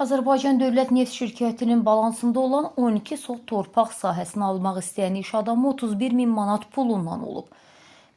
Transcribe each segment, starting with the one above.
Azərbaycan Dövlət Neft Şirkətinin balansında olan 12 sot torpaq sahəsini almaq istəyən iş adamı 31 min manat pulundan olub.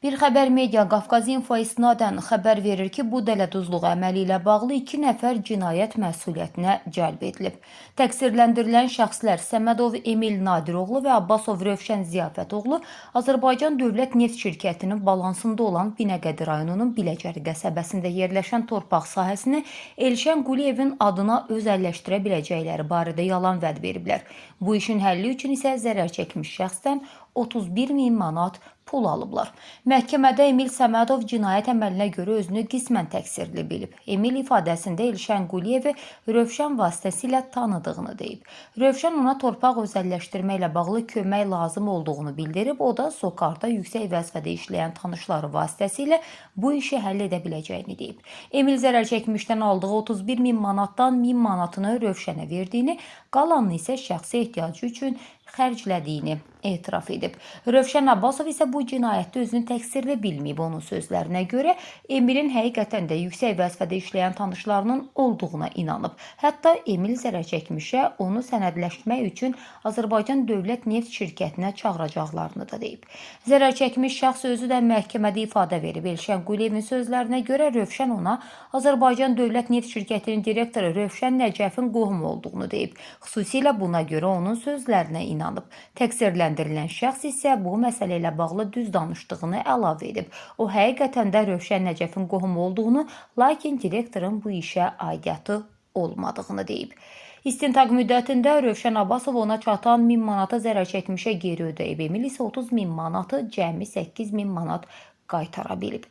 Bir xəbər media Qafqaz İnfo istinadən xəbər verir ki, bu dələduzluq əməli ilə bağlı 2 nəfər cinayət məsuliyyətinə cəlb edilib. Təqsirləndirilən şəxslər Səmədov Emil Nadiroğlu və Abbasov Rövşən Ziyafətoğlu Azərbaycan Dövlət Neft Şirkətinin balansında olan Binəqədi rayonunun Biləcəri qəsəbəsində yerləşən torpaq sahəsini Elşən Quliyevin adına özəlləşdirə biləcəkləri barədə yalan vəd veriblər. Bu işin həlli üçün isə zərər çəkmiş şəxsdən 31 min manat pul alıblar. Məhkəmədə Emil Səmədov cinayət əməlinə görə özünü qismən təqsirli bilib. Emil ifadəsində Elşən Quliyevi Rövşən vasitəsilə tanıdığını deyib. Rövşən ona torpaq özəlləşdirmə ilə bağlı kömək lazım olduğunu bildirib, o da Sokarda yüksək vəzifədə işləyən tanışları vasitəsilə bu işi həll edə biləcəyini deyib. Emil zərər çəkmişdən aldığı 31 min manatdan 1000 manatını Rövşənə verdiyini, qalanını isə şəxsi ehtiyacı üçün xərclədiyini etiraf edib. Rövşən Abbasov isə bu cinayətdə özünü təqsirli bilməyib. Onun sözlərinə görə Emilin həqiqətən də yüksək vəzifədə işləyən tanışlarının olduğuna inanıb. Hətta Emil zərər çəkmişə onu sənədləşdirmək üçün Azərbaycan Dövlət Neft Şirkətinə çağıracaqlarını da deyib. Zərər çəkmiş şəxs özü də məhkəmədə ifadə verib. Elşən Quliyevin sözlərinə görə Rövşən ona Azərbaycan Dövlət Neft Şirkətinin direktoru Rövşən Nəcəfin qohumu olduğunu deyib. Xüsusilə buna görə onun sözlərinə inanıb. Təqsirləndirilən şəxs isə bu məsələ ilə bağlı düz danışdığını əlavə edib. O həqiqətən də Rövşən Nəcəfin qohumu olduğunu, lakin direktorun bu işə aidiyyatı olmadığını deyib. İstintaq müddətində Rövşən Abbasov ona çatan 1000 manata zərər çəkmişə geri ödəyib. Emil isə 30 min manatı cəmi 8 min manat qaytara bilib.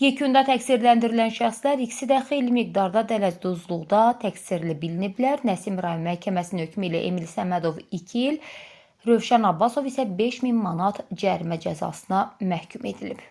Yekunda təqsirləndirilən şəxslər ikisi də xeyli miqdarda dələduzluqda təqsirli biliniblər. Nəsim rayon məhkəməsinin hökmü ilə Emil Səmədov 2 il, Rövşən Abbasov isə 5000 manat cərimə cəzasına məhkum edilib.